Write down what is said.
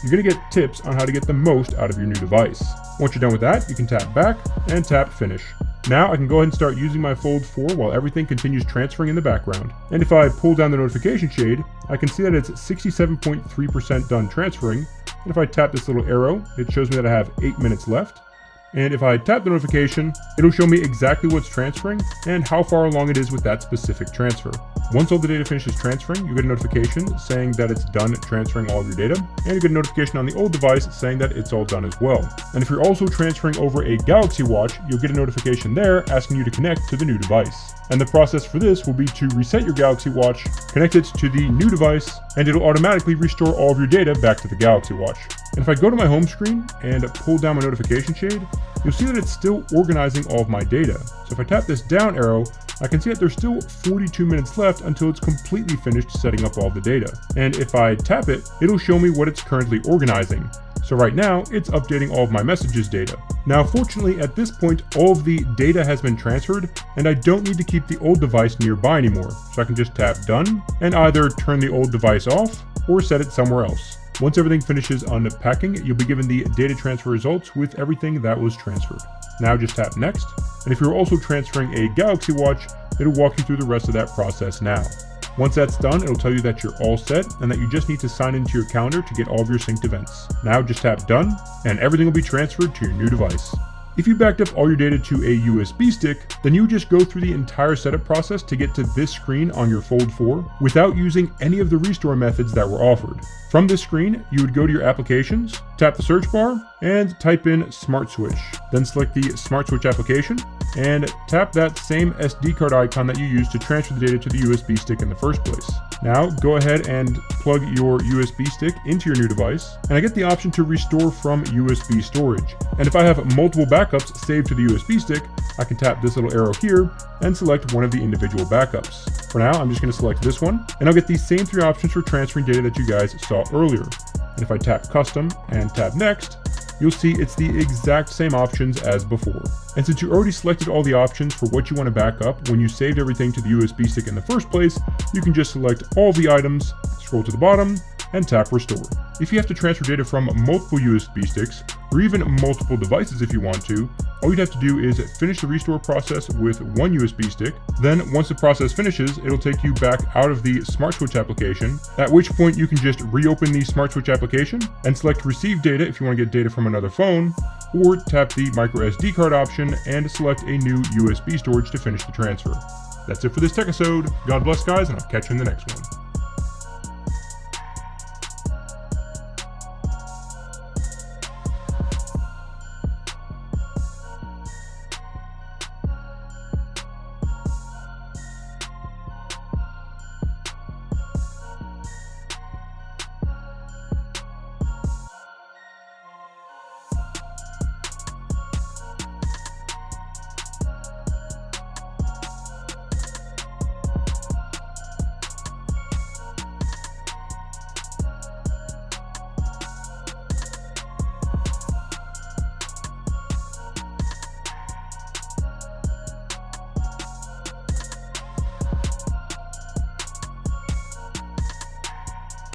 you're going to get tips on how to get the most out of your new device. Once you're done with that, you can tap back and tap finish. Now I can go ahead and start using my Fold 4 while everything continues transferring in the background. And if I pull down the notification shade, I can see that it's 67.3% done transferring. And if I tap this little arrow, it shows me that I have 8 minutes left. And if I tap the notification, it'll show me exactly what's transferring and how far along it is with that specific transfer. Once all the data finishes transferring, you get a notification saying that it's done transferring all of your data, and you get a notification on the old device saying that it's all done as well. And if you're also transferring over a Galaxy Watch, you'll get a notification there asking you to connect to the new device. And the process for this will be to reset your Galaxy Watch, connect it to the new device, and it'll automatically restore all of your data back to the Galaxy Watch. And if I go to my home screen and pull down my notification shade, you'll see that it's still organizing all of my data. So if I tap this down arrow, I can see that there's still 42 minutes left until it's completely finished setting up all the data. And if I tap it, it'll show me what it's currently organizing. So right now, it's updating all of my messages data. Now, fortunately, at this point, all of the data has been transferred, and I don't need to keep the old device nearby anymore. So I can just tap done, and either turn the old device off, or set it somewhere else. Once everything finishes unpacking, you'll be given the data transfer results with everything that was transferred. Now just tap next, and if you're also transferring a Galaxy Watch, it'll walk you through the rest of that process now. Once that's done, it'll tell you that you're all set and that you just need to sign into your calendar to get all of your synced events. Now just tap done, and everything will be transferred to your new device. If you backed up all your data to a USB stick, then you would just go through the entire setup process to get to this screen on your Fold 4 without using any of the restore methods that were offered. From this screen, you would go to your applications, tap the search bar, and type in Smart Switch. Then select the Smart Switch application, and tap that same SD card icon that you used to transfer the data to the USB stick in the first place. Now go ahead and plug your USB stick into your new device, and I get the option to restore from USB storage. And if I have multiple backups saved to the USB stick, I can tap this little arrow here and select one of the individual backups. For now, I'm just going to select this one, and I'll get these same three options for transferring data that you guys saw earlier. And if I tap custom and tap next, you'll see it's the exact same options as before. And since you already selected all the options for what you want to back up when you saved everything to the USB stick in the first place, you can just select all the items, scroll to the bottom, and tap restore. If you have to transfer data from multiple USB sticks, or even multiple devices if you want to, all you'd have to do is finish the restore process with one USB stick. Then once the process finishes, it'll take you back out of the Smart Switch application, at which point you can just reopen the Smart Switch application and select receive data if you want to get data from another phone, or tap the micro SD card option and select a new USB storage to finish the transfer. That's it for this tech episode. God bless, guys, and I'll catch you in the next one.